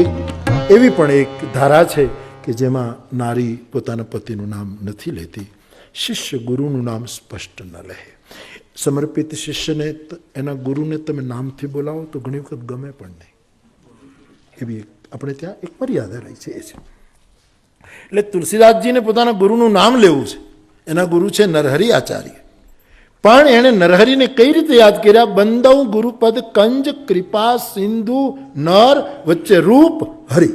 એક એવી પણ એક ધારા છે કે જેમાં નારી પોતાના પતિનું નામ નથી લેતી. શિષ્ય ગુરુનું નામ સ્પષ્ટ ન લે. સમર્પિત શિષ્યને એના ગુરુને તમે નામથી બોલાવો તો ઘણી વખત ગમે પણ નહીં. એવી આપણે ત્યાં એક મર્યાદા રહી છે. એ છે એટલે તુલસીદાસજીને પોતાના ગુરુનું નામ લેવું છે. એના ગુરુ છે નરહરિ આચાર્ય. પણ એણે નરહરિને કઈ રીતે યાદ કર્યા? બંદવ ગુરુપદ કંજ કૃપા સિંધુ નર વચ્ચે રૂપ હરિ.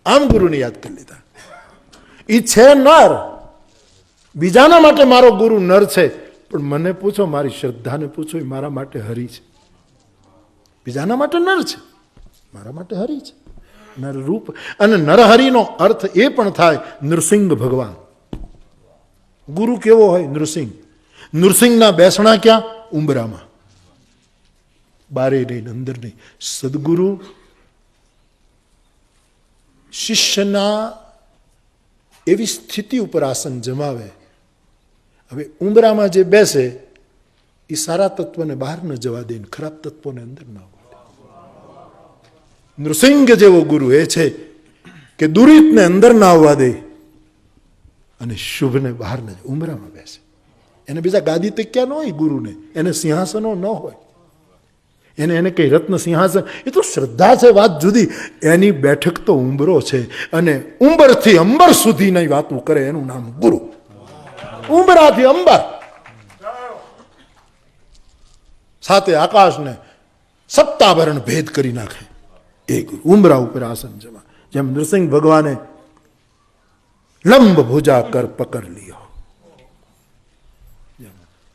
આમ ગુરુને યાદ કરી લીધા. એ છે નર, બીજાના માટે મારો ગુરુ નર છે, પણ મને પૂછો, મારી શ્રદ્ધાને પૂછો, એ મારા માટે હરિ છે. બીજાના માટે નર છે, મારા માટે હરિ છે. નર રૂપ. અને નરહરિનો અર્થ એ પણ થાય નૃસિંહ ભગવાન. ગુરુ કેવો હોય? નૃસિંહ. નૃસિંહના બેસણા ક્યાં? ઉંબરામાં. બારે નહીં, અંદર નહીં. સદગુરુ શિષ્યના એવી સ્થિતિ ઉપર આસન જમાવે. હવે ઉંબરામાં જે બેસે એ સારા તત્વને બહાર ન જવા દે, ખરાબ તત્વોને અંદર ન આવવા દે. નૃસિંહ જેવો ગુરુ એ છે કે દુરિતને અંદર ના આવવા દે અને શુભને બહાર ન. ઉંબરામાં બેસે. એને બીજા ગાદી તક્યા ન હોય. ગુરુને એને સિંહાસનો ન હોય. એને કઈ રત્ન સિંહાસન, એ તો શ્રદ્ધા છે, વાત જુદી. એની બેઠક તો ઉંબરો છે. અને ઉંબરથી અંબર સુધીની વાતો કરે એનું નામ ગુરુ. ઉંબરાથી અંબર, સાથે આકાશને સપ્તાભરણ ભેદ કરી નાખે એ ગુરુ. ઉંબરા ઉપર આસન જમા. જેમ નૃસિંહ ભગવાને લંબ ભુજા કર પકડ લ્યો.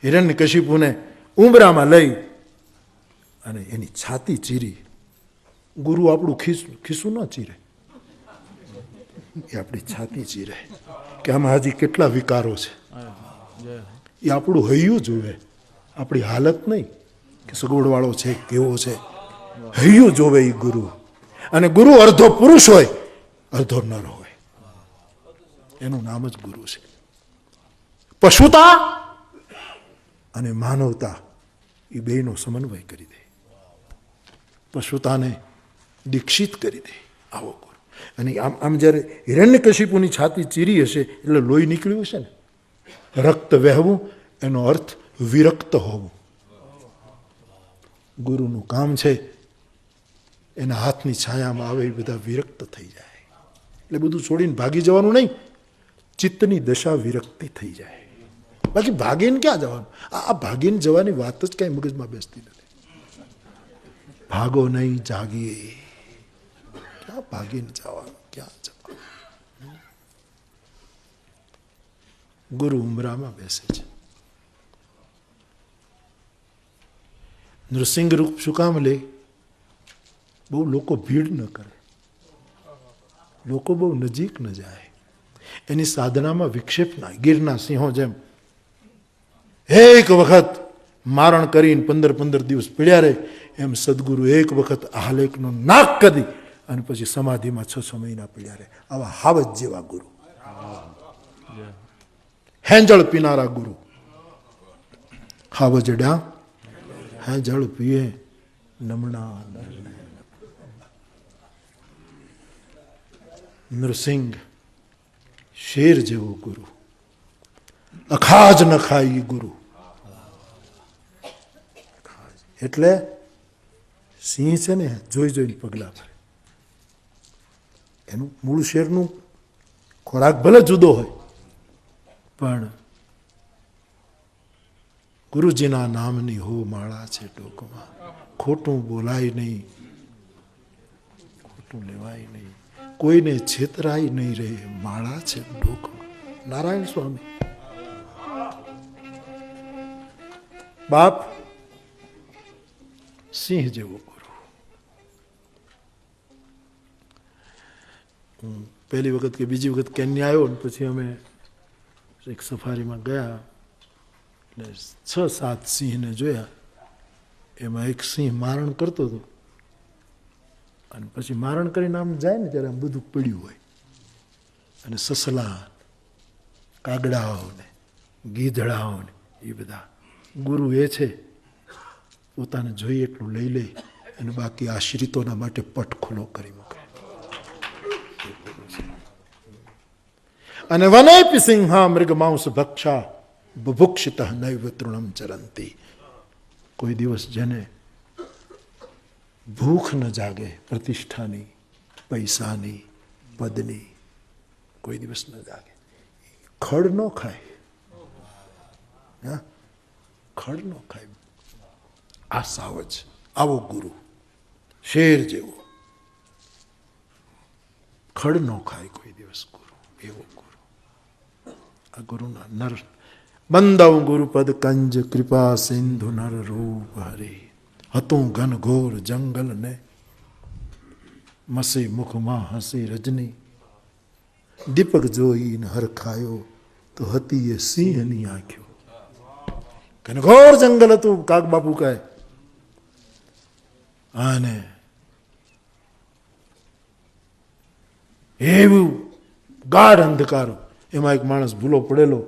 હિરણ્યકશિપુને ઉંબરામાં લઈ અને એની છાતી ચીરી. ગુરુ આપણું ખિસ્સું ન ચીરે, એ આપણી છાતી ચીરે કે આમાં હજી કેટલા વિકારો છે. એ આપણું હૈયું જોવે, આપણી હાલત નહીં કે સગવડવાળો છે કેવો છે. હૈયું જોવે એ ગુરુ. અને ગુરુ અર્ધો પુરુષ હોય, અર્ધો નર હોય. એનું નામ જ ગુરુ છે. પશુતા અને માનવતા એ બેનો સમન્વય કરી દે. પશુતાને દીક્ષિત કરી દે આવો ગુરુ. અને આમ જ્યારે હિરણ્યકશિપુની છાતી ચીરી હશે એટલે લોહી નીકળ્યું હશે ને, રક્ત વહેવું, એનો અર્થ વિરક્ત હોવું. ગુરુનું કામ છે એના હાથની છાયામાં આવે એ બધા વિરક્ત થઈ જાય. એટલે બધું છોડીને ભાગી જવાનું નહીં, ચિત્તની દશા વિરક્તિ થઈ જાય. બાકી ભાગીને ક્યાં જવાનું? આ ભાગીને જવાની વાત જ કાંઈ મગજમાં બેસતી નથી. ભાગો નહીં, જાગીએ. ક્યાં ભાગીને જવાનું? ક્યાં જવાનું? ગુરુ ઉંબરામાં બેસે છે. નૃસિંહ રૂપ શું કામ લે? બહુ લોકો ભીડ ન કરે, લોકો બહુ નજીક ન જાય, એની સાધનામાં વિક્ષેપ ના. ગીરના સિંહો જેમ એક વખત મારણ કરીને 15 દિવસ પીડ્યા રહે, એમ સદગુરુ એક વખત આલેખનો નાક કરી અને પછી સમાધિમાં 6 મહિના પીડ્યા રહે. આવા હાવજ જેવા ગુરુ, હેંજળ પીનારા ગુરુ. હાવજડા હેંજળ પીએ નમણા. નૃસિંહ શેર જેવો ગુરુ. અખાજ ન ખાય ગુરુ. એટલે સિંહ છે ને જોઈ જોઈને પગલા ભરે. એનું મૂળ શેરનું ખોરાક ભલે જુદો હોય, પણ ગુરુજીના નામની હો માળા છે ટોકમાં. ખોટું બોલાય નહીં, ખોટું લેવાય નહીં, કોઈને છેતરાય નહીં રહે. માળા છે ડોકમાં. નારાયણ સ્વામી બાપ સિંહ જેવો ગુરુ. હું પહેલી વખત કે બીજી વખત કેન્યા આવ્યો ને પછી અમે એક સફારીમાં ગયા એટલે 6-7 સિંહને જોયા. એમાં એક સિંહ મારણ કરતો હતો અને પછી મારણ કરીને આમ જાય ને ત્યારે આમ બધું પડ્યું હોય. અને સસલા, કાગડાઓ ને ગીધડાઓ ને એ બધા. ગુરુ એ છે પોતાને જોઈએ એટલું લઈ લે અને બાકી આશ્રિતોના માટે પટ ખુલ્લો કરી મૂકે. અને વનેપી સિંહા મૃગ માંસ ભક્ષા બુભુક્ષિત નૈવ તૃણમ ચરંતી. કોઈ દિવસ જેને ભૂખ ન જાગે પ્રતિષ્ઠાની, પૈસાની, પદની, કોઈ દિવસ ન જાગે, ખડ ન ખાય. હા, ખડ ન ખાય. આ સાવજ, આવો ગુરુ, શેર જેવો, ખડ ન ખાય કોઈ દિવસ ગુરુ. એવો ગુરુ. આ ગુરુના નર બંદવ ગુરુપદ કંજ કૃપા સિંધુ નર રૂપ હરી. હતું ઘન ઘોર જંગલ ને મસી મુખમાં હસી રજની. દીપક જોઈને હરખાયો તો હતી એ સિંહની આંખ્યો. ઘનઘોર જંગલ હતું, કાગ બાપુ કહે. અને એવું ગાઢ અંધકાર, એમાં એક માણસ ભૂલો પડેલો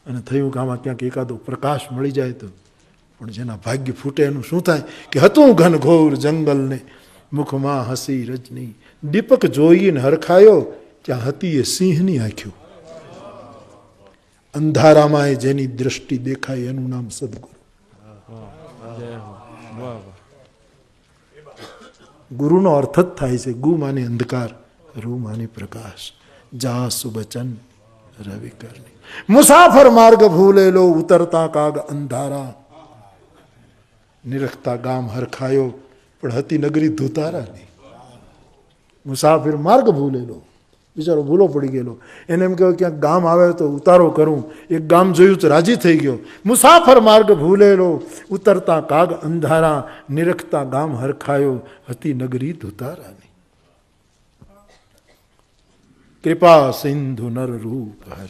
અને થયું કે આમાં ક્યાંક એકાદો પ્રકાશ મળી જાય તો. પણ જેના ભાગ્ય ફૂટે એનું શું થાય કે હતું ઘનઘોર જંગલને મુખમાં હસી રજની. દીપક જોઈને હરખાયો ત્યાં હતી એ સિંહની આંખ્યો. અંધારામાં જેની દ્રષ્ટિ દેખાય એનું નામ સદગુરુ. ગુરુનો અર્થ જ થાય છે ગુ માની અંધકાર, રૂ માની પ્રકાશ, જા સુબચન રવિ કરની. મુસાફર માર્ગ ભૂલેલો ઉતરતા કાગ અંધારા. નિરખતા ગામ હરખાયો પણ હતી નગરી ધુતારાની. મુસાફિર માર્ગ ભૂલેલો, બિચારો ભૂલો પડી ગયેલો. એને એમ કહેવાય ક્યાંક ગામ આવે તો ઉતારો કરું. એક ગામ જોયું તો રાજી થઈ ગયો. મુસાફર માર્ગ ભૂલેલો ઉતરતા કાગ અંધારા. નિરખતા ગામ હરખાયો હતી નગરી ધુતારાની. કૃપા સિંધુ નર રૂપ હરિ.